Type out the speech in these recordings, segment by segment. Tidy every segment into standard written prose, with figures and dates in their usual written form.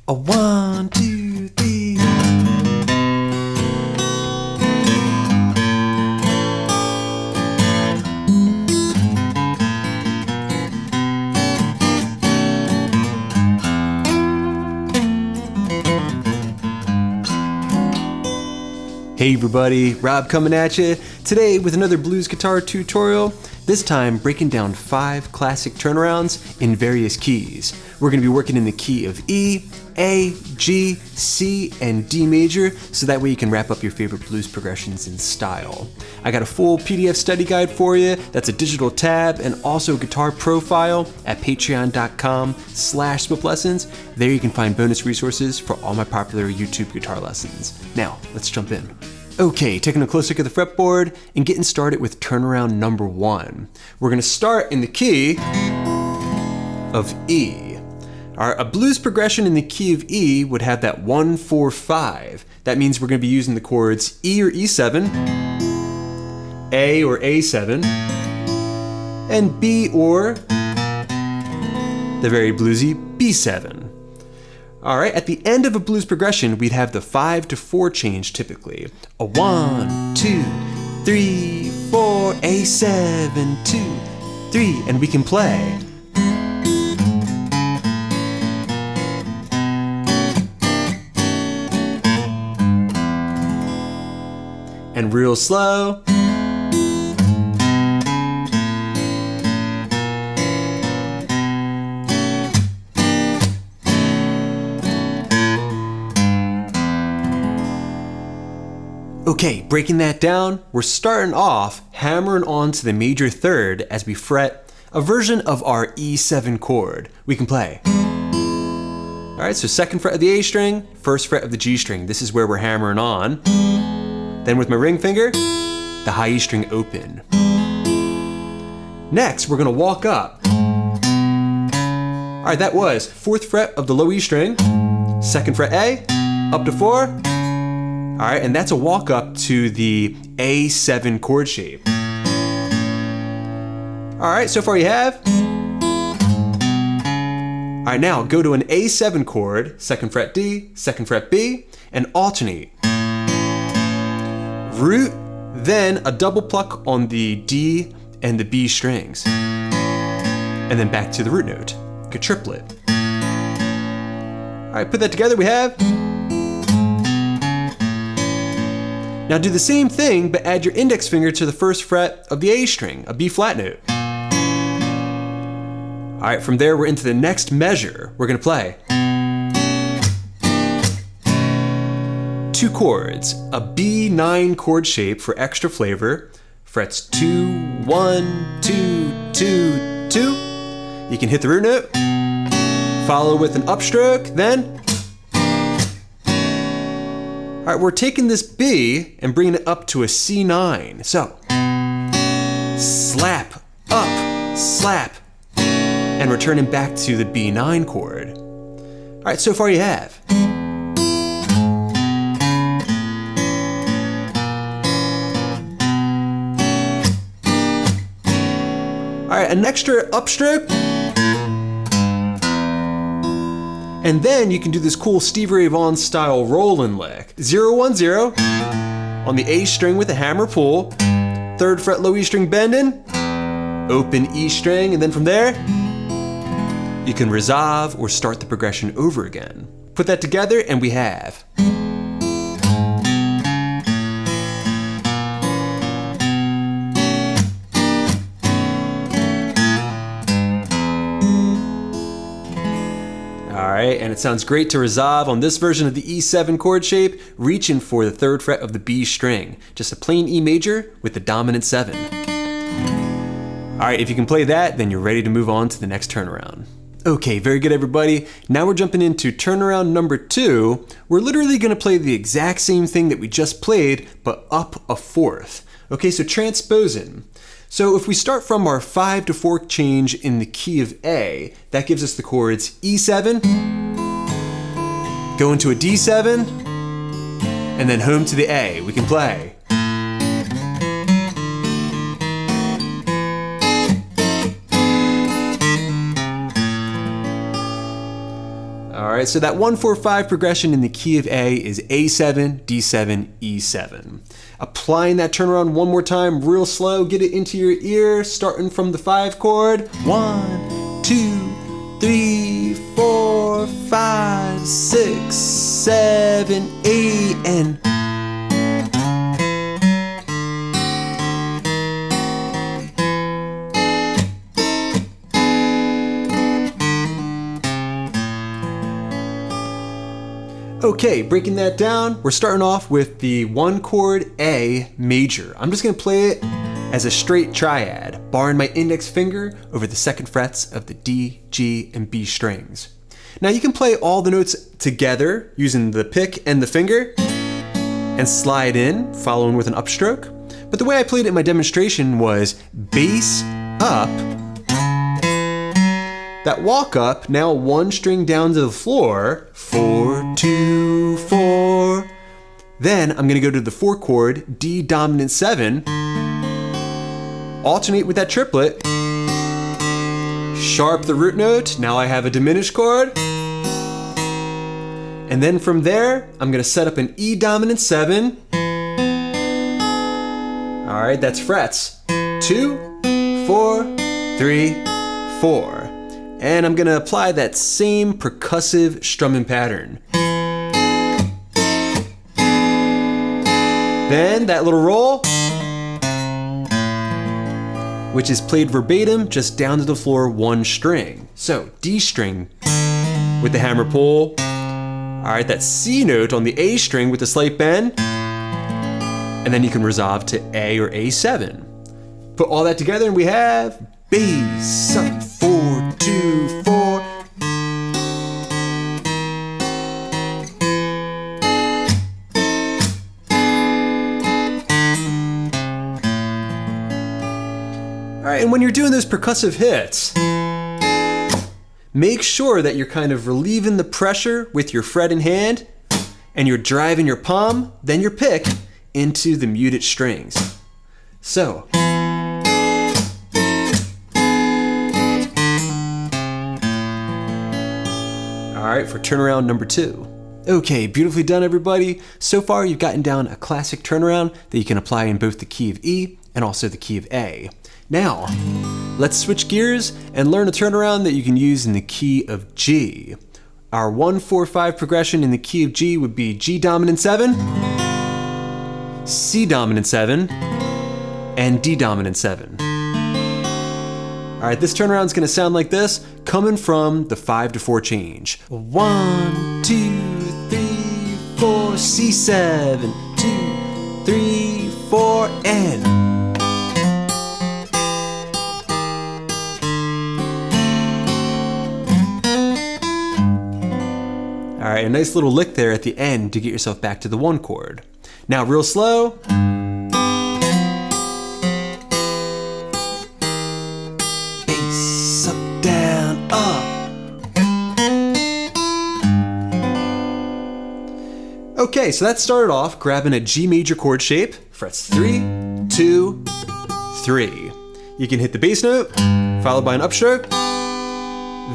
A 1, 2, 3. Hey everybody, Rob coming at you today with another blues guitar tutorial, this time breaking down 5 classic turnarounds in various keys. We're going to be working in the key of E, A, G, C, and D major, so that way you can wrap up your favorite blues progressions in style. I got a full PDF study guide for you, that's a digital tab, and also a guitar profile at patreon.com/Swiftlessons. There you can find bonus resources for all my popular YouTube guitar lessons. Now, let's jump in. Okay, taking a close look at the fretboard and getting started with turnaround number 1. We're going to start in the key of E. Alright, a blues progression in the key of E would have that 1, 4, 5. That means we're going to be using the chords E or E7, A or A7, and B or the very bluesy B7. Alright, at the end of a blues progression, we'd have the 5 to 4 change typically. A 1, 2, 3, 4, A7, 2, 3, and we can play. And real slow. Okay, breaking that down, we're starting off hammering onto the major third as we fret a version of our E7 chord. We can play. Alright, so 2nd fret of the A string, 1st fret of the G string. This is where we're hammering on. Then with my ring finger, the high E string open. Next, we're gonna walk up. Alright, that was 4th fret of the low E string, 2nd fret A, up to 4. Alright, and that's a walk up to the A7 chord shape. Alright, so far you have. Alright, now go to an A7 chord, 2nd fret D, 2nd fret B, and alternate. Root, then a double pluck on the D and the B strings. And then back to the root note, like a triplet. Alright, put that together, we have. Now do the same thing, but add your index finger to the 1st fret of the A string, a B flat note. Alright, from there we're into the next measure. We're gonna play 2 chords, a B9 chord shape for extra flavor, frets 2, 1, 2, 2, 2. You can hit the root note, follow with an upstroke, then alright, we're taking this B and bringing it up to a C9. So, slap, up, slap, and returning back to the B9 chord. Alright, so far you have. Alright, an extra upstroke. And then you can do this cool Stevie Ray Vaughan style rollin' lick. 0, 1, 0 on the A string with a hammer pull, 3rd fret low E string bending, open E string, and then from there, you can resolve or start the progression over again. Put that together and we have. Alright, and it sounds great to resolve on this version of the E7 chord shape, reaching for the 3rd fret of the B string. Just a plain E major with the dominant 7. Alright, if you can play that, then you're ready to move on to the next turnaround. Okay, very good everybody. Now we're jumping into turnaround number 2. We're literally going to play the exact same thing that we just played, but up a 4th. Okay, so transposing. So if we start from our 5 to 4 change in the key of A, that gives us the chords E7, go into a D7, and then home to the A. We can play. right, so that 1-4-5 progression in the key of A is A7, D7, E7. Applying that turnaround one more time, real slow, get it into your ear, starting from the 5 chord. 1, 2, 3, 4, 5, 6, 7, 8, and okay, breaking that down, we're starting off with the 1 chord A major. I'm just gonna play it as a straight triad, barring my index finger over the 2nd frets of the D, G, and B strings. Now you can play all the notes together using the pick and the finger and slide in, following with an upstroke. But the way I played it in my demonstration was bass up, that walk up, now 1 string down to the floor, 4, 2, 4. Then I'm gonna go to the 4 chord, D dominant 7, alternate with that triplet, sharp the root note, now I have a diminished chord. And then from there, I'm gonna set up an E dominant 7. All right, that's frets, 2, 4, 3, 4. And I'm gonna apply that same percussive strumming pattern. Then that little roll, which is played verbatim, just down to the floor 1 string. So D string with the hammer pull. All right, that C note on the A string with a slight bend. And then you can resolve to A or A7. Put all that together and we have bass up, 4, 2, 4. All right, and when you're doing those percussive hits, make sure that you're kind of relieving the pressure with your fret in hand and you're driving your palm, then your pick, into the muted strings. So, all right, for turnaround number 2. Okay, beautifully done everybody. So far you've gotten down a classic turnaround that you can apply in both the key of E and also the key of A. Now, let's switch gears and learn a turnaround that you can use in the key of G. Our 1-4-5 progression in the key of G would be G dominant 7, C dominant 7, and D dominant 7. All right, this turnaround is gonna sound like this, coming from the 5-4 change. 1, 2, 3, 4, C7, 2, 3, 4, and. All right, a nice little lick there at the end to get yourself back to the 1 chord. Now real slow. Bass up, down, up. Okay, so that started off grabbing a G major chord shape, frets 3, 2, 3. You can hit the bass note, followed by an upstroke.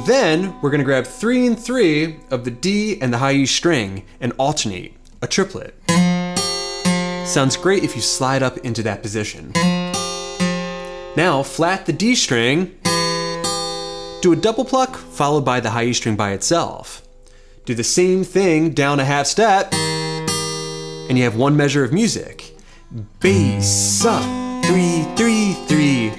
Then we're gonna grab 3 and 3 of the D and the high E string and alternate, a triplet. Sounds great if you slide up into that position. Now flat the D string, do a double pluck followed by the high E string by itself. Do the same thing down a half step and you have 1 measure of music. Bass up, 3, 3, 3.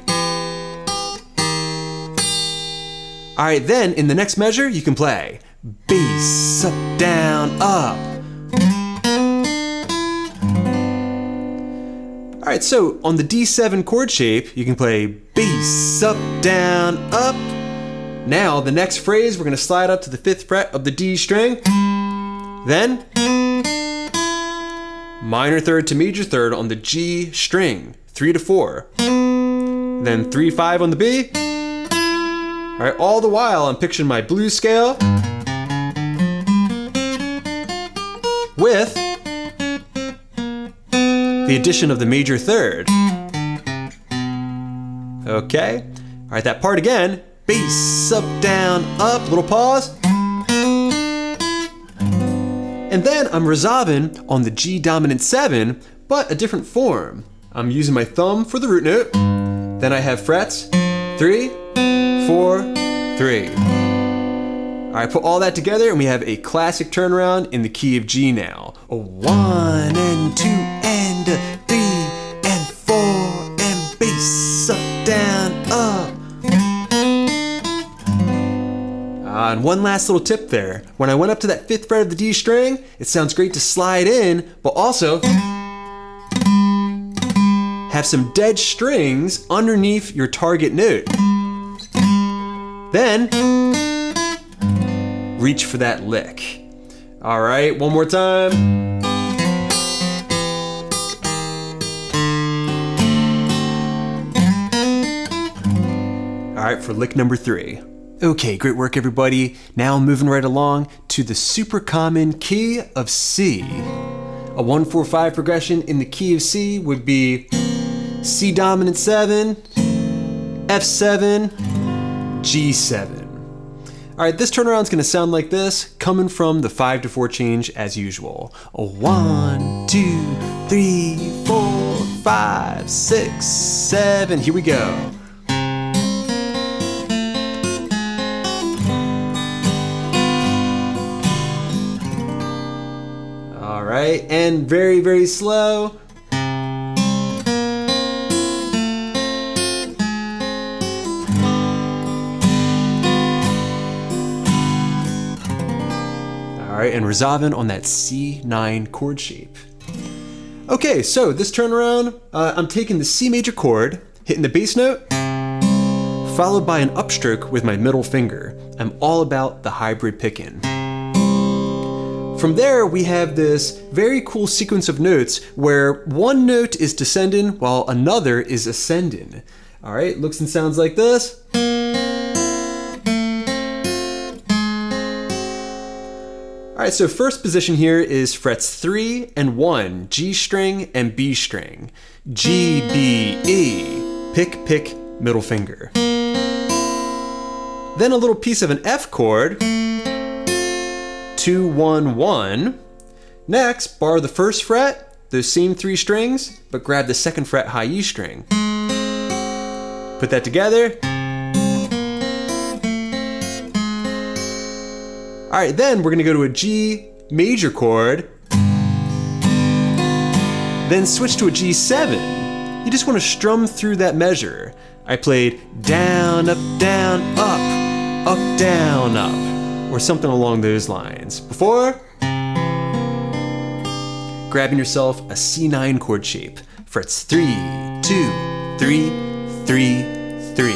All right, then in the next measure, you can play bass up, down, up. All right, so on the D7 chord shape, you can play bass up, down, up. Now the next phrase, we're gonna slide up to the 5th fret of the D string. Then minor third to major third on the G string, 3 to 4. Then 3, 5 on the B. All right, all the while I'm picturing my blues scale with the addition of the major third. Okay, all right, that part again, bass up, down, up, little pause. And then I'm resolving on the G dominant 7, but a different form. I'm using my thumb for the root note. Then I have frets 3, 4, 3. All right, put all that together and we have a classic turnaround in the key of G now. A 1 and 2 and a 3 and 4 and bass up, down, up. And one last little tip there. When I went up to that 5th fret of the D string, it sounds great to slide in, but also have some dead strings underneath your target note. Then, reach for that lick. All right, one more time. All right, for lick number 3. Okay, great work everybody. Now I'm moving right along to the super common key of C. A 1-4-5 progression in the key of C would be C dominant 7, F7, G7. All right, this turnaround is gonna sound like this, coming from the 5-4 change as usual. A 1, 2, 3, 4, 5, 6, 7, here we go. All right, and very, very slow. All right, and resolving on that C9 chord shape. Okay, so this turnaround, I'm taking the C major chord, hitting the bass note, followed by an upstroke with my middle finger. I'm all about the hybrid picking. From there, we have this very cool sequence of notes where one note is descending while another is ascending. All right, looks and sounds like this. All right, so first position here is frets 3 and 1, G string and B string. G, B, E, pick, pick, middle finger. Then a little piece of an F chord, 2, 1, 1. Next, bar the first fret, those same 3 strings, but grab the 2nd fret high E string. Put that together. All right, then we're gonna go to a G major chord, then switch to a G7. You just wanna strum through that measure. I played down, up, down, up, or something along those lines. Before, grabbing yourself a C9 chord shape, frets 3, 2, 3, 3, 3.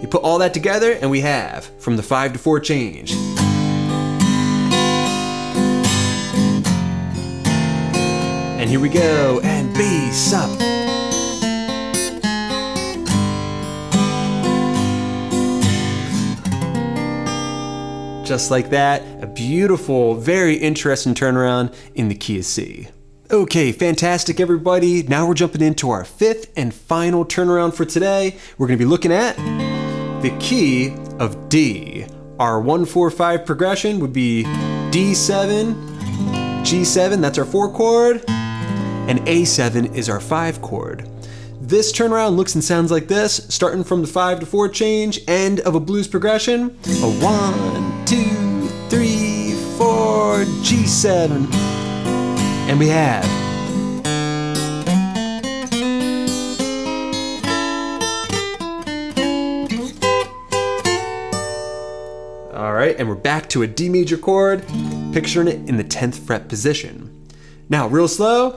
You put all that together and we have, from the 5-4 change. And here we go, and bass up. Just like that, a beautiful, very interesting turnaround in the key of C. Okay, fantastic everybody. Now we're jumping into our 5th and final turnaround for today. We're gonna be looking at the key of D. Our 1-4-5 progression would be D7, G7, that's our 4 chord, and A7 is our 5 chord. This turnaround looks and sounds like this, starting from the 5-4 change, end of a blues progression. A 1, 2, 3, 4, G7. And we have all right, and we're back to a D major chord, picturing it in the 10th fret position. Now, real slow.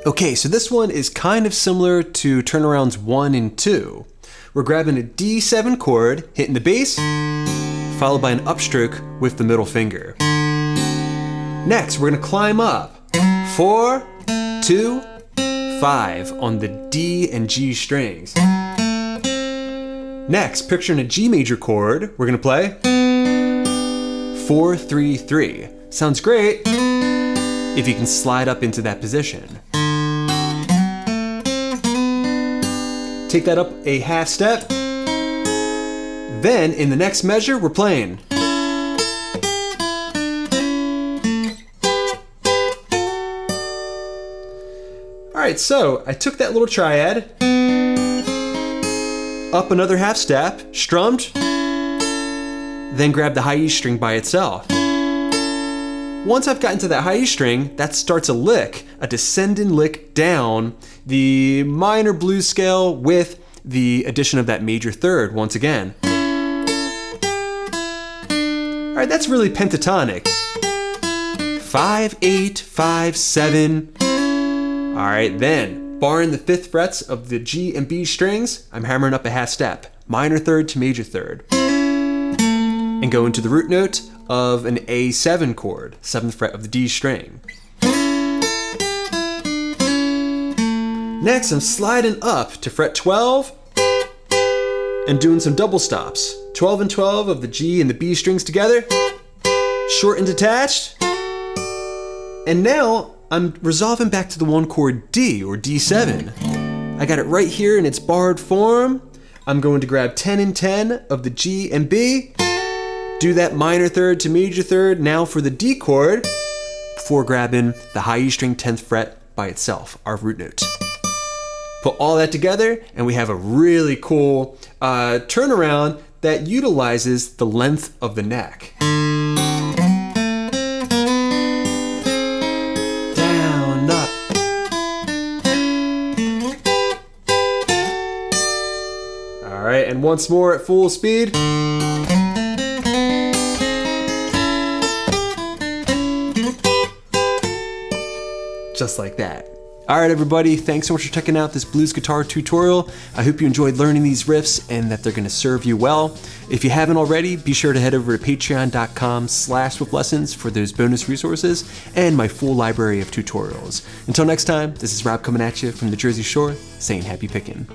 Okay, so this one is kind of similar to turnarounds 1 and 2. We're grabbing a D7 chord, hitting the bass, followed by an upstroke with the middle finger. Next, we're gonna climb up. 4, 2, 5 on the D and G strings. Next, picturing a G major chord, we're gonna play 4, 3, 3. Sounds great if you can slide up into that position. take that up a half step. Then in the next measure, we're playing. All right, so I took that little triad, up another half step, strummed, then grabbed the high E string by itself. Once I've gotten to that high E string, that starts a lick, a descending lick down the minor blues scale with the addition of that major third once again. All right, that's really pentatonic. 5, 8, 5, 7. All right, then, barring the 5th frets of the G and B strings, I'm hammering up a half step, minor third to major third, and go into the root note of an A7 chord, 7th fret of the D string. Next, I'm sliding up to fret 12 and doing some double stops. 12 and 12 of the G and the B strings together, short and detached, and now I'm resolving back to the 1 chord D, or D7. I got it right here in its barred form. I'm going to grab 10 and 10 of the G and B, do that minor third to major third now for the D chord, before grabbing the high E string 10th fret by itself, our root note. Put all that together and we have a really cool turnaround that utilizes the length of the neck. Down, up. All right, and once more at full speed. Just like that. All right, everybody, thanks so much for checking out this blues guitar tutorial. I hope you enjoyed learning these riffs and that they're gonna serve you well. If you haven't already, be sure to head over to patreon.com/swiftlessons for those bonus resources and my full library of tutorials. Until next time, this is Rob coming at you from the Jersey Shore, saying happy picking.